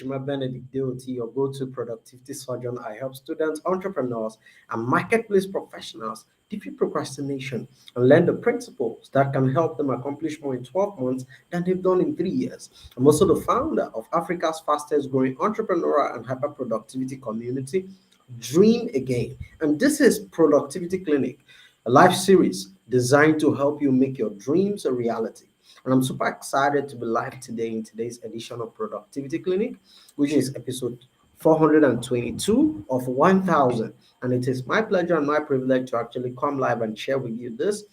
Vershima Deorti, your go-to productivity surgeon. I help students, entrepreneurs, and marketplace professionals defeat procrastination and learn the principles that can help them accomplish more in 12 months than they've done in 3 years. I'm also the founder of Africa's fastest growing entrepreneurial and hyper productivity community, Dream Again. And this is Productivity Clinic, a live series designed to help you make your dreams a reality. And I'm super excited to be live today in today's edition of Productivity Clinic, which is episode 422 of 1000. And it is my pleasure and my privilege to actually come live and share with you this.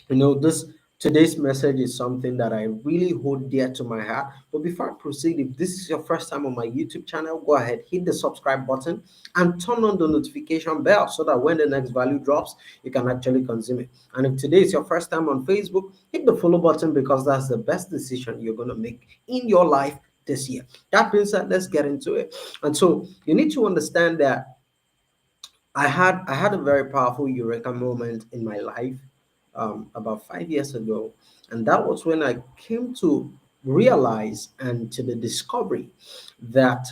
This today's message is something that I really hold dear to my heart. But before I proceed, if this is your first time on my YouTube channel, go ahead, hit the subscribe button and turn on the notification bell so that when the next value drops, you can actually consume it. And if today is your first time on Facebook, hit the follow button because that's the best decision you're going to make in your life this year. That being said, let's get into it. And so you need to understand that I had a very powerful eureka moment in my life about 5 years ago, and that was when I came to realize and to the discovery that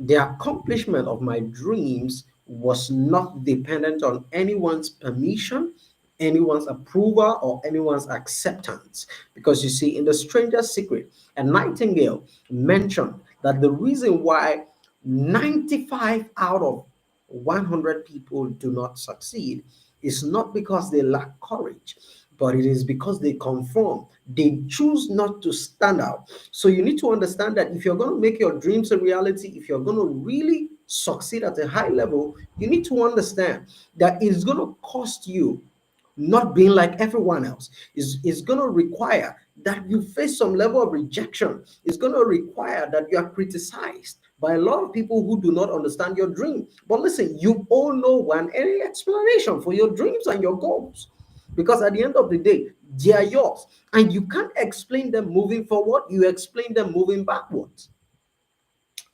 the accomplishment of my dreams was not dependent on anyone's permission, anyone's approval, or anyone's acceptance. Because you see, in The Stranger's Secret, a nightingale mentioned that the reason why 95 out of 100 people do not succeed is not because they lack courage, but it is because they conform. They choose not to stand out. So you need to understand that if you're going to make your dreams a reality, if you're going to really succeed at a high level, you need to understand that it's going to cost you not being like everyone else. Is going to require that you face some level of rejection. It's going to require that you are criticized by a lot of people who do not understand your dream. But listen, you all know one any explanation for your dreams and your goals, because at the end of the day, they are yours, and you can't explain them moving forward. You explain them moving backwards.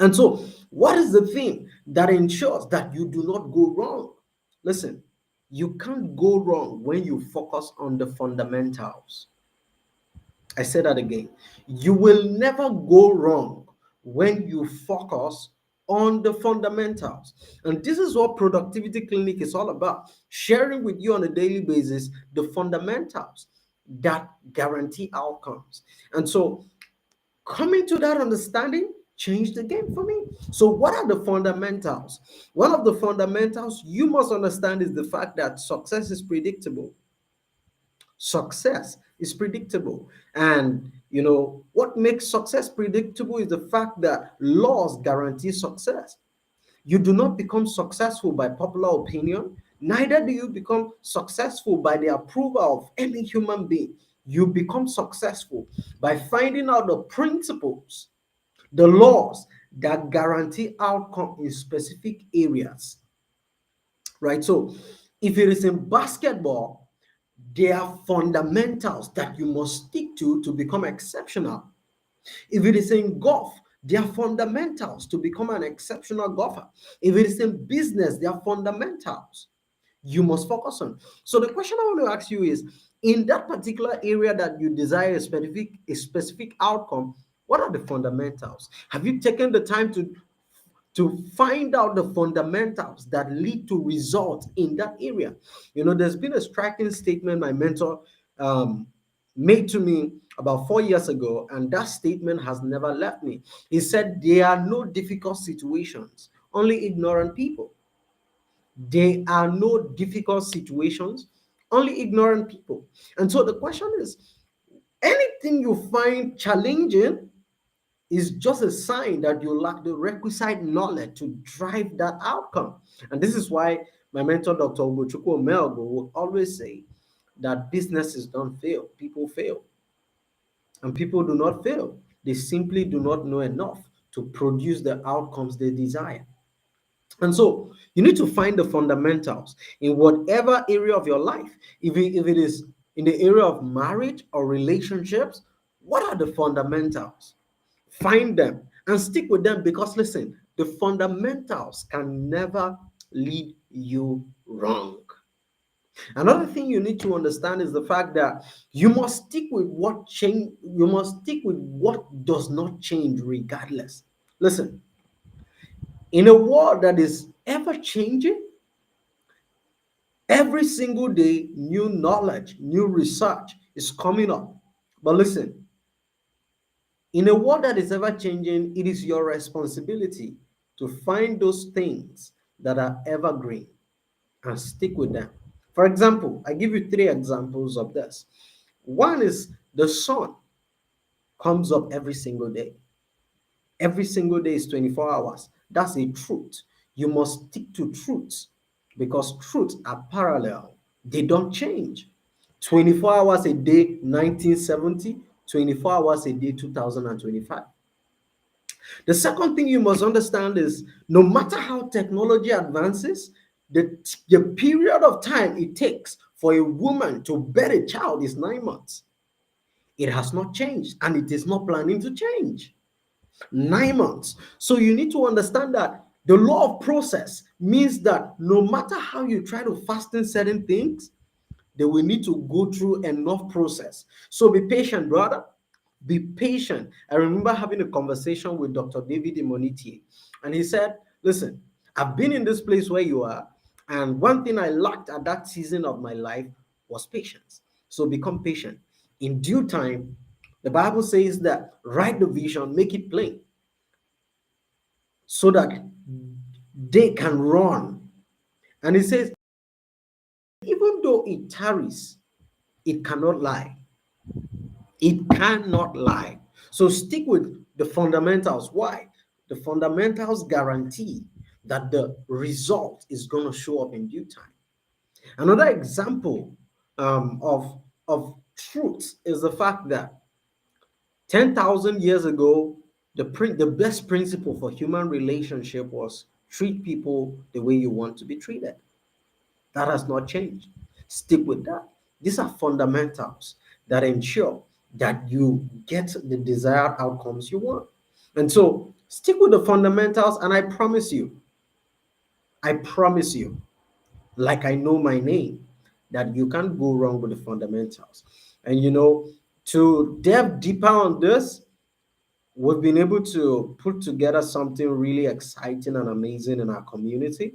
And so, what is the thing that ensures that you do not go wrong? Listen, you can't go wrong when you focus on the fundamentals. I say that again. You will never go wrong when you focus on the fundamentals. And this is what Productivity Clinic is all about, sharing with you on a daily basis the fundamentals that guarantee outcomes. And so, coming to that understanding changed the game for me. So, what are the fundamentals? One of the fundamentals you must understand is the fact that success is predictable. Success is predictable. And what makes success predictable is the fact that laws guarantee success. You do not become successful by popular opinion, neither do you become successful by the approval of any human being. You become successful by finding out the principles, the laws that guarantee outcome in specific areas. Right? So, if it is in basketball, there are fundamentals that you must stick to become exceptional. If it is in golf, there are fundamentals to become an exceptional golfer. If it is in business, there are fundamentals you must focus on. So the question I want to ask you is, in that particular area that you desire a specific outcome, what are the fundamentals? Have you taken the time to find out the fundamentals that lead to results in that area? There's been a striking statement my mentor made to me about 4 years ago, and that statement has never left me. He said, there are no difficult situations, only ignorant people. There are no difficult situations, only ignorant people. And so the question is, anything you find challenging is just a sign that you lack the requisite knowledge to drive that outcome. And this is why my mentor, Dr. Ugochukwu Melgo, will always say that businesses don't fail, people fail. And people do not fail. They simply do not know enough to produce the outcomes they desire. And so you need to find the fundamentals in whatever area of your life. If it is in the area of marriage or relationships, what are the fundamentals? Find them and stick with them, because listen, the fundamentals can never lead you wrong. Another thing you need to understand is the fact that you must stick with what does not change regardless. Listen, in a world that is ever changing, every single day, new knowledge, new research is coming up. But listen, in a world that is ever changing, it is your responsibility to find those things that are evergreen and stick with them. For example, I give you three examples of this. One is the sun comes up every single day. Every single day is 24 hours. That's a truth. You must stick to truths because truths are parallel. They don't change. 24 hours a day, 1970, 24 hours a day, 2025. The second thing you must understand is no matter how technology advances, the period of time it takes for a woman to bear a child is 9 months. It has not changed and it is not planning to change. 9 months. So you need to understand that the law of process means that no matter how you try to fasten certain things, they will need to go through enough process. So be patient, brother. Be patient. I remember having a conversation with Dr. David Imonitier, and he said, listen, I've been in this place where you are, and one thing I lacked at that season of my life was patience. So become patient. In due time, the Bible says that write the vision, make it plain, so that they can run. And he says, even though it tarries, it cannot lie. It cannot lie. So stick with the fundamentals. Why? The fundamentals guarantee that the result is going to show up in due time. Another example of truth is the fact that 10,000 years ago, the best principle for human relationship was treat people the way you want to be treated. That has not changed. Stick with that. These are fundamentals that ensure that you get the desired outcomes you want. And so stick with the fundamentals, and I promise you, like I know my name, that you can't go wrong with the fundamentals. And to delve deeper on this, we've been able to put together something really exciting and amazing in our community.